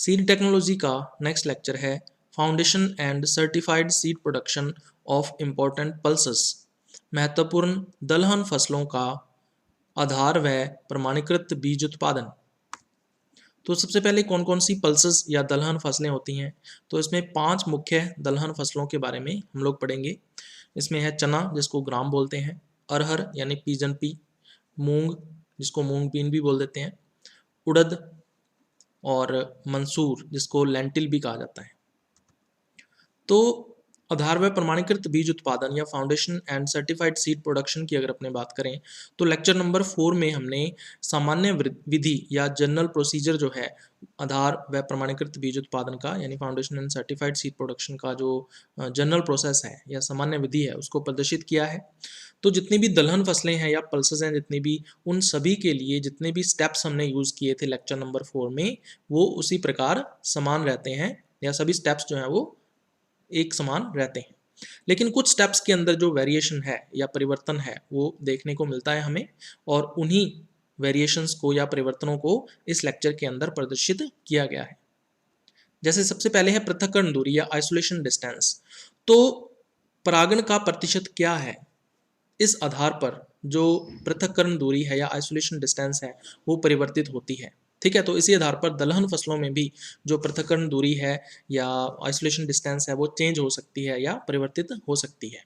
Seed technology का next lecture है foundation and certified seed production of important pulses. महत्वपूर्ण दलहन फसलों का आधार व प्रमाणीकृत बीज उत्पादन। तो सबसे पहले कौन कौन सी पल्सेस या दलहन फसलें होती हैं। तो इसमें 5 मुख्य दलहन फसलों के बारे में हम लोग पढ़ेंगे। इसमें है चना जिसको ग्राम बोलते हैं, अरहर यानी पीजन पी, मूंग जिसको मूंग बीन भी बोल देते हैं, उड़द और मंसूर जिसको लेंटिल भी कहा जाता है। तो आधार व प्रमाणीकृत बीज उत्पादन या foundation and certified seed production की अगर अपने बात करें तो लेक्चर नंबर 4 में हमने सामान्य विधि या जनरल प्रोसीजर जो है आधार व प्रमाणीकृत बीज उत्पादन का यानी foundation and certified seed production का जो जनरल प्रोसेस है या सामान्य विधि है उसको प्रदर्शित किया है। तो जितनी भी दलहन फसलें हैं या पल्सेस हैं जितनी भी, उन सभी के लिए जितने भी स्टेप्स हमने यूज़ किए थे लेक्चर नंबर 4 में वो उसी प्रकार समान रहते हैं या सभी स्टेप्स जो हैं वो एक समान रहते हैं। लेकिन कुछ स्टेप्स के अंदर जो वेरिएशन है या परिवर्तन है वो देखने को मिलता है हमें, और उन्हीं वेरिएशंस को या परिवर्तनों को इस लेक्चर के अंदर प्रदर्शित किया गया है। जैसे सबसे पहले है पृथक्करण दूरी या आइसोलेशन डिस्टेंस। तो परागण का प्रतिशत क्या है, इस आधार पर जो पृथक्करण दूरी है या आइसोलेशन डिस्टेंस है वो परिवर्तित होती है। ठीक है, तो इसी आधार पर दलहन फसलों में भी जो पृथक्करण दूरी है या आइसोलेशन डिस्टेंस है वो चेंज हो सकती है या परिवर्तित हो सकती है।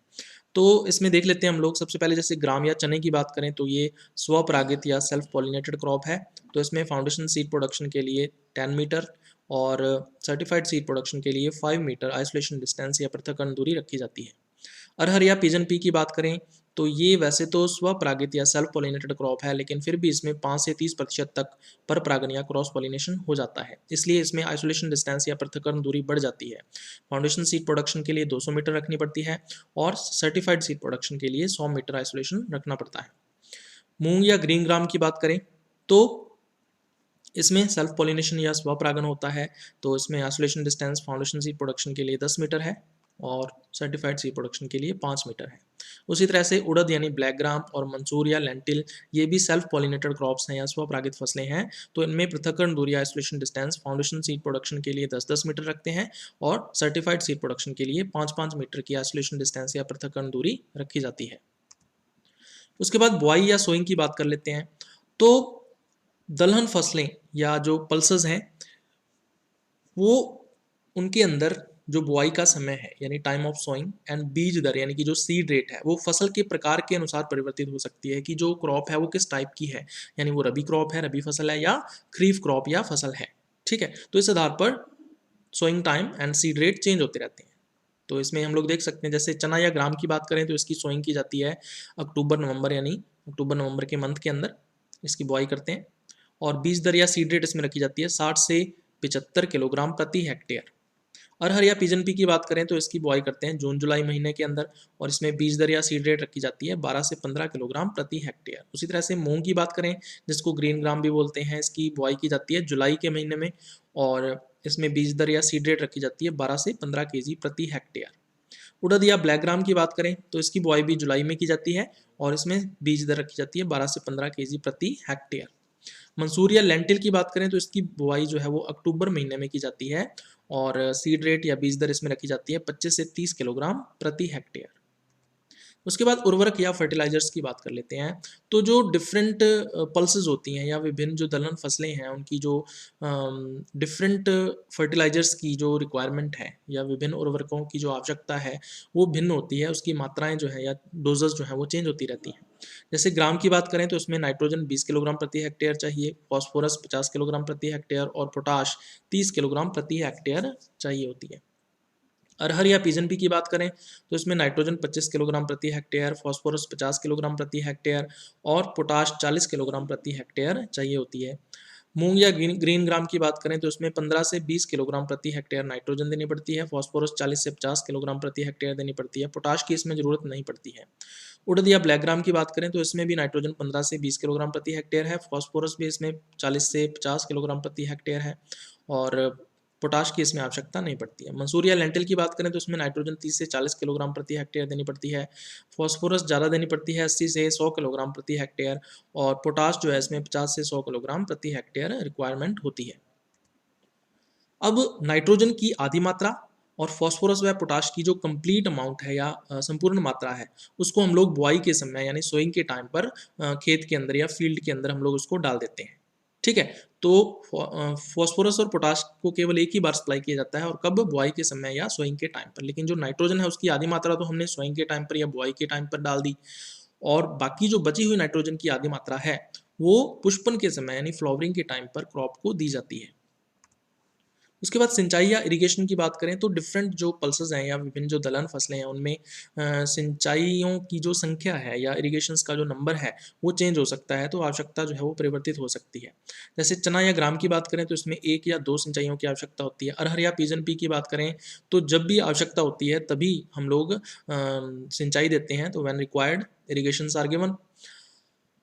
तो इसमें देख लेते हैं हम लोग। सबसे पहले जैसे ग्राम या चने की बात करें तो ये स्वपरागित या सेल्फ पॉलिनेटेड क्रॉप है। तो इसमें फाउंडेशन सीड प्रोडक्शन के लिए 10 मीटर और सर्टिफाइड सीड प्रोडक्शन के लिए 5 मीटर आइसोलेशन डिस्टेंस या पृथक्करण दूरी रखी जाती है। अरहर या पिजन पी की बात करें तो ये वैसे तो स्वपरागित या सेल्फ पॉलिनेटेड क्रॉप है, लेकिन फिर भी इसमें 5 से 30% तक पर परागण या क्रॉस पॉलिनेशन हो जाता है, इसलिए इसमें आइसोलेशन डिस्टेंस या पृथक्करण दूरी बढ़ जाती है। फाउंडेशन सीड प्रोडक्शन के लिए 200 मीटर रखनी पड़ती है और सर्टिफाइड सीड प्रोडक्शन के लिए 100 मीटर आइसोलेशन रखना पड़ता है। मूंग या ग्रीन ग्राम की बात करें तो इसमें सेल्फ पॉलिनेशन या स्वपरागण होता है, तो इसमें isolation distance foundation seed production के लिए 10 मीटर है और सर्टिफाइड सीड प्रोडक्शन के लिए 5 मीटर है। उसी तरह से उड़द यानी ब्लैक ग्राम और मंसूर या लेंटिल ये भी सेल्फ पॉलिनेटेड क्रॉप्स हैं या स्वपरागित फसलें हैं, तो इनमें पृथक्करण दूरी isolation distance foundation seed production के लिए 10-10 मीटर रखते हैं और सर्टिफाइड सीड प्रोडक्शन के लिए 5-5 मीटर की आइसोलेशन डिस्टेंस या पृथक्करण दूरी रखी जाती है। उसके बाद बुआई या सोइंग की बात कर लेते हैं। तो दलहन फसलें या जो पल्सेस हैं वो उनके अंदर जो बुआई का समय है यानी टाइम ऑफ सोइंग एंड बीज दर यानी कि जो सीड रेट है वो फसल के प्रकार के अनुसार परिवर्तित हो सकती है कि जो क्रॉप है वो किस टाइप की है, यानी वो रबी क्रॉप है, रबी फसल है, या खरीफ क्रॉप या फसल है। ठीक है, तो इस आधार पर sowing time and seed rate change होते रहते हैं। तो इसमें हम लोग देख सकते हैं जैसे चना या ग्राम की बात करें तो इसकी सोइंग की जाती है अक्टूबर नवंबर, यानी अक्टूबर नवंबर के मंथ के अंदर इसकी बुआई करते हैं, और बीज दर या सीड रेट इसमें रखी जाती है 60 से 75 किलोग्राम प्रति हेक्टेयर। अरहर या पिजन पी की बात करें तो इसकी बुआई करते हैं जून जुलाई महीने के अंदर, और इसमें बीज दर या सीड रेट रखी जाती है 12 से 15 किलोग्राम प्रति हेक्टेयर। उसी तरह से मूंग की बात करें जिसको ग्रीन ग्राम भी बोलते हैं, इसकी बुआई की जाती है जुलाई के महीने में और इसमें बीज दर या सीड रेट रखी जाती है 12 से 15 केजी प्रति हेक्टेयर। उड़द या ब्लैक ग्राम की बात करें तो इसकी बुआई भी जुलाई में की जाती है और इसमें बीज दर रखी जाती है 12 से 15 केजी प्रति हेक्टेयर। मंसूर या लेंटिल की बात करें तो इसकी बुआई जो है वो अक्टूबर महीने में की जाती है और सीड रेट या बीज दर इसमें रखी जाती है 25 से 30 किलोग्राम प्रति हेक्टेयर। उसके बाद उर्वरक या फर्टिलाइजर्स की बात कर लेते हैं। तो जो डिफरेंट पल्सेस होती हैं या विभिन्न जो दलहन फसलें हैं उनकी जो डिफरेंट फर्टिलाइजर्स की जो रिक्वायरमेंट है या विभिन्न उर्वरकों की जो आवश्यकता है वो भिन्न होती है, उसकी मात्राएं जो है या डोजेस जो है वो चेंज होती रहती हैं। जैसे ग्राम की बात करें तो इसमें नाइट्रोजन 20 किलोग्राम प्रति हेक्टेयर चाहिए, फॉस्फोरस 50 किलोग्राम प्रति हेक्टेयर और पोटाश 30 किलोग्राम प्रति हेक्टेयर चाहिए होती है। अरहर या पिजन पी की बात करें तो इसमें नाइट्रोजन 25 किलोग्राम प्रति हेक्टेयर, फॉस्फोरस 50 किलोग्राम प्रति हेक्टेयर और पोटाश 40 किलोग्राम प्रति हेक्टेयर चाहिए होती है। मूंग या ग्रीन ग्राम की बात करें तो इसमें 15 से 20 किलोग्राम प्रति हेक्टेयर नाइट्रोजन देनी पड़ती है, फॉस्फोरस 40 से 50 किलोग्राम प्रति हेक्टेयर देनी पड़ती है, पोटाश की इसमें जरूरत नहीं पड़ती है। उड़द या ब्लैक ग्राम की बात करें तो इसमें भी नाइट्रोजन 15 से 20 किलोग्राम प्रति हेक्टेयर है, फॉस्फोरस भी इसमें 40 से 50 किलोग्राम प्रति हेक्टेयर है और पोटाश की इसमें आवश्यकता नहीं पड़ती है। मंसूर या लेंटिल की बात करें तो इसमें नाइट्रोजन 30 से 40 किलोग्राम प्रति हेक्टेयर देनी पड़ती है, फॉस्फोरस ज़्यादा देनी पड़ती है 80 से 100 किलोग्राम प्रति हेक्टेयर और पोटाश जो है इसमें 50 से 100 किलोग्राम प्रति हेक्टेयर रिक्वायरमेंट होती है। अब नाइट्रोजन की आधी मात्रा और फास्फोरस व पोटाश की जो कंप्लीट अमाउंट है या संपूर्ण मात्रा है, उसको हम लोग बुआई के समय यानी सोइंग के टाइम पर खेत के अंदर या फील्ड के अंदर हम लोग उसको डाल देते हैं। ठीक है, तो फास्फोरस और पोटाश को केवल एक ही बार सप्लाई किया जाता है, और कब? बुआई के समय या सोइंग के टाइम पर। लेकिन जो नाइट्रोजन है उसकी आधी मात्रा तो हमने सोइंग के टाइम पर या बुआई के टाइम पर डाल दी, और बाकी जो बची हुई नाइट्रोजन की आधी मात्रा है वो पुष्पन के समय यानी फ्लावरिंग के टाइम पर क्रॉप को दी जाती है। उसके बाद सिंचाई या इरिगेशन की बात करें तो डिफरेंट जो पल्सेस हैं या विभिन्न जो दलहन फसलें हैं उनमें सिंचाइयों की जो संख्या है या इरिगेशंस का जो नंबर है वो चेंज हो सकता है, तो आवश्यकता जो है वो परिवर्तित हो सकती है। जैसे चना या ग्राम की बात करें तो इसमें 1 या 2 सिंचाइयों की आवश्यकता होती है। अरहर या पीजन पी की बात करें तो जब भी आवश्यकता होती है तभी हम लोग सिंचाई देते हैं, तो when required irrigations are given.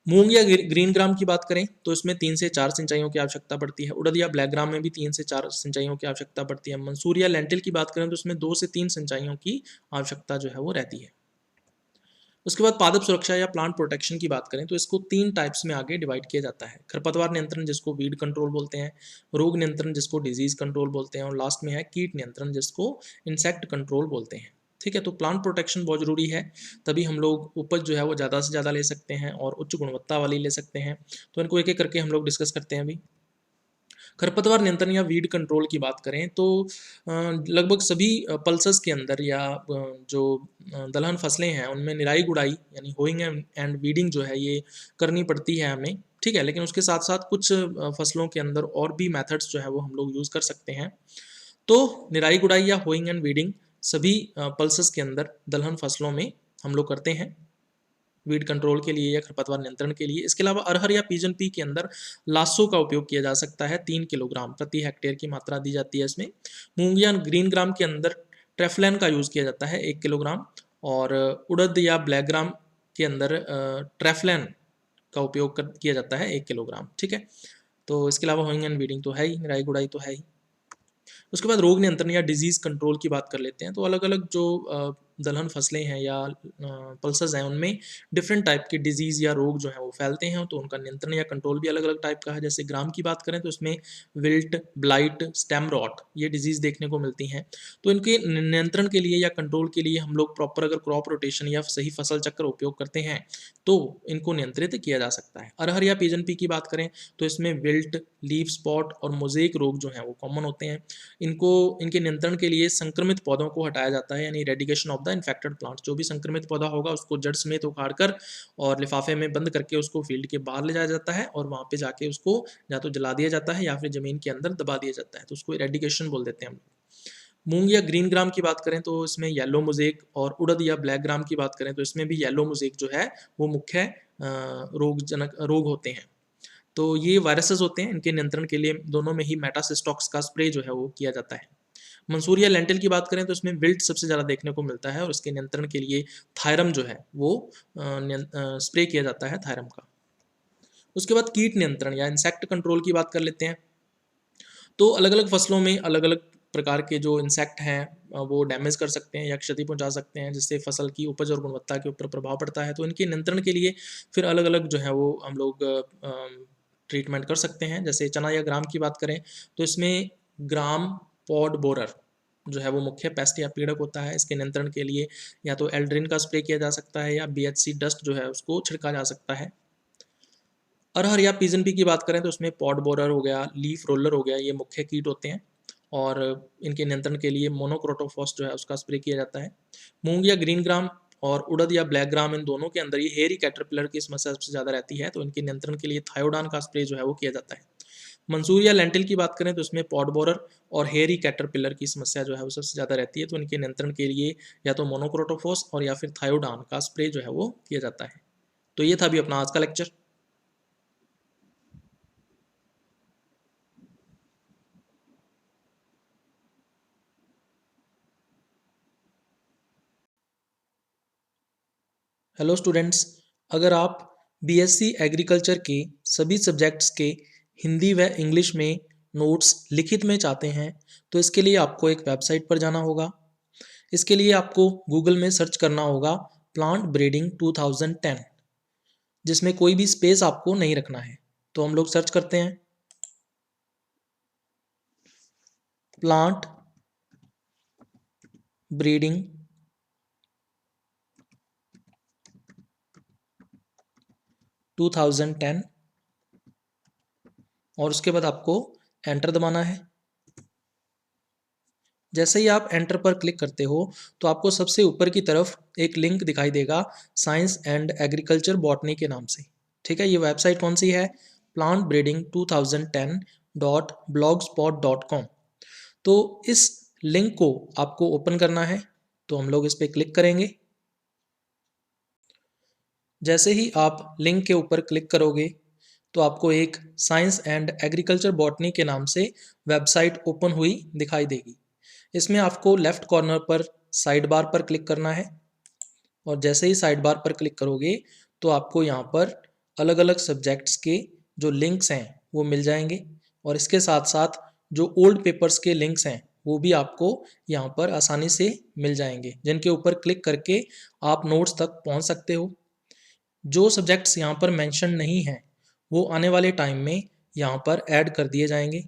मूंग या ग्रीन ग्राम की बात करें तो इसमें 3 से 4 सिंचाइयों की आवश्यकता पड़ती है। उड़द या ब्लैक ग्राम में भी 3 से 4 सिंचाइयों की आवश्यकता पड़ती है। मंसूर या लेंटिल की बात करें तो इसमें 2 से 3 सिंचाइयों की आवश्यकता जो है वो रहती है। उसके बाद पादप सुरक्षा या प्लांट प्रोटेक्शन की बात करें तो इसको 3 टाइप्स में आगे डिवाइड किया जाता है। खरपतवार नियंत्रण जिसको वीड कंट्रोल बोलते हैं, रोग नियंत्रण जिसको डिजीज कंट्रोल बोलते हैं, और लास्ट में है कीट नियंत्रण जिसको इंसेक्ट कंट्रोल बोलते हैं। ठीक है, तो प्लांट प्रोटेक्शन बहुत जरूरी है, तभी हम लोग उपज जो है वो ज़्यादा से ज़्यादा ले सकते हैं और उच्च गुणवत्ता वाली ले सकते हैं। तो इनको एक एक करके हम लोग डिस्कस करते हैं अभी। खरपतवार नियंत्रण या वीड कंट्रोल की बात करें तो लगभग सभी पल्सेस के अंदर या जो दलहन फसलें हैं उनमें निराई गुड़ाई यानी होइंग एंड वीडिंग जो है ये करनी पड़ती है हमें। ठीक है, लेकिन उसके साथ साथ कुछ फसलों के अंदर और भी मेथड्स जो है वो हम लोग यूज़ कर सकते हैं। तो निराई गुड़ाई या होइंग एंड वीडिंग सभी पल्सेस के अंदर दलहन फसलों में हम लोग करते हैं, वीड कंट्रोल के लिए या खरपतवार नियंत्रण के लिए। इसके अलावा अरहर या पीजन पी के अंदर लासो का उपयोग किया जा सकता है। 3 किलोग्राम प्रति हेक्टेयर की मात्रा दी जाती है इसमें। मूंग या ग्रीन ग्राम के अंदर ट्रेफलैन का यूज़ किया जाता है 1 किलोग्राम, और उड़द या ब्लैक ग्राम के अंदर ट्रेफलैन का उपयोग किया जाता है 1 किलोग्राम। ठीक है, तो इसके अलावा होइंग एंड वीडिंग तो है ही, निराई गुड़ाई तो है ही। उसके बाद रोग नियंत्रण या डिजीज़ कंट्रोल की बात कर लेते हैं। तो अलग अलग जो दलहन फसलें हैं या पल्सेस हैं उनमें डिफरेंट टाइप के डिजीज़ या रोग जो हैं वो फैलते हैं, तो उनका नियंत्रण या कंट्रोल भी अलग अलग टाइप का है। जैसे ग्राम की बात करें तो इसमें विल्ट, ब्लाइट, स्टेम रॉट ये डिजीज़ देखने को मिलती हैं। तो इनके नियंत्रण के लिए या कंट्रोल के लिए हम लोग प्रॉपर अगर क्रॉप रोटेशन या सही फसल चक्र उपयोग करते हैं तो इनको नियंत्रित किया जा सकता है। अरहर या पीजन पी की बात करें तो इसमें विल्ट, लीफ स्पॉट और मोज़ेक रोग जो हैं वो कॉमन होते हैं। इनके नियंत्रण के लिए संक्रमित पौधों को हटाया जाता है, यानी eradication of the infected plant. जो भी संक्रमित पौधा होगा उसको जड़ समेत उखाड़ कर और लिफाफे में बंद करके उसको फील्ड के बाहर ले जाया जाता है, और वहाँ पे जाके उसको या तो जला दिया जाता है या फिर जमीन के अंदर दबा दिया जाता है, तो उसको इरेडिकेशन बोल देते हैं हम। मूंग या ग्रीन ग्राम की बात करें तो इसमें येलो मोज़ेक, और उड़द या ब्लैक ग्राम की बात करें तो इसमें भी येलो मोज़ेक जो है वो मुख्य रोगजनक रोग होते हैं। तो ये वायरसेस होते हैं, इनके नियंत्रण के लिए दोनों में ही मेटासिस्टॉक्स का स्प्रे जो है वो किया जाता है। मंसूर या लेंटिल की बात करें तो इसमें विल्ट सबसे ज़्यादा देखने को मिलता है, और इसके नियंत्रण के लिए थायरम जो है वो स्प्रे किया जाता है, थायरम का। उसके बाद कीट नियंत्रण या इंसेक्ट कंट्रोल की बात कर लेते हैं। तो अलग अलग फसलों में अलग अलग प्रकार के जो इंसेक्ट हैं वो डैमेज कर सकते हैं या क्षति पहुंचा सकते हैं, जिससे फसल की उपज और गुणवत्ता के ऊपर प्रभाव पड़ता है। तो इनके नियंत्रण के लिए फिर अलग अलग जो है वो हम लोग ट्रीटमेंट कर सकते हैं। जैसे चना या ग्राम की बात करें तो इसमें ग्राम पॉड बोरर जो है वो मुख्य पेस्ट या पीड़क होता है। इसके नियंत्रण के लिए या तो एल्ड्रिन का स्प्रे किया जा सकता है या BHC डस्ट जो है उसको छिड़का जा सकता है। अरहर या पीजन पी की बात करें तो उसमें पॉड बोरर हो गया, लीफ रोलर हो गया, ये मुख्य कीट होते हैं, और इनके नियंत्रण के लिए मोनोक्रोटोफॉस जो है उसका स्प्रे किया जाता है। मूंग या ग्रीन ग्राम और उड़द या ब्लैक ग्राम, इन दोनों के अंदर ये हेयरी कैटरपिलर की समस्या सबसे ज़्यादा रहती है, तो इनके नियंत्रण के लिए थायोडान का स्प्रे जो है वो किया जाता है। मंसूर या लेंटिल की बात करें तो इसमें पॉड बोरर और हेयरी कैटरपिलर की समस्या जो है वो सबसे ज़्यादा रहती है, तो इनके नियंत्रण के लिए या तो मोनोक्रोटोफॉस और या फिर थायोडान का स्प्रे जो है वो किया जाता है। तो ये था अभी अपना आज का लेक्चर। हेलो स्टूडेंट्स, अगर आप BSc एग्रीकल्चर के सभी सब्जेक्ट्स के हिंदी व इंग्लिश में नोट्स लिखित में चाहते हैं तो इसके लिए आपको एक वेबसाइट पर जाना होगा। इसके लिए आपको गूगल में सर्च करना होगा प्लांट ब्रीडिंग 2010, जिसमें कोई भी स्पेस आपको नहीं रखना है। तो हम लोग सर्च करते हैं। प्लांट ब्रीडिंग टू 2010 और उसके बाद आपको एंटर दबाना है। जैसे ही आप एंटर पर क्लिक करते हो तो आपको सबसे ऊपर की तरफ एक लिंक दिखाई देगा साइंस एंड एग्रीकल्चर बॉटनी के नाम से। ठीक है, ये वेबसाइट कौन सी है? plantbreeding2010.blogspot.com। तो इस लिंक को आपको ओपन करना है, तो हम लोग इस पर क्लिक करेंगे। जैसे ही आप लिंक के ऊपर क्लिक करोगे तो आपको एक साइंस एंड एग्रीकल्चर बॉटनी के नाम से वेबसाइट ओपन हुई दिखाई देगी। इसमें आपको लेफ्ट कॉर्नर पर साइड बार पर क्लिक करना है और जैसे ही साइड बार पर क्लिक करोगे तो आपको यहाँ पर अलग अलग सब्जेक्ट्स के जो लिंक्स हैं वो मिल जाएंगे और इसके साथ साथ जो ओल्ड पेपर्स के लिंक्स हैं वो भी आपको यहाँ पर आसानी से मिल जाएंगे, जिनके ऊपर क्लिक करके आप नोट्स तक पहुँच सकते हो। जो सब्जेक्ट्स यहाँ पर मेंशन नहीं हैं वो आने वाले टाइम में यहाँ पर ऐड कर दिए जाएंगे।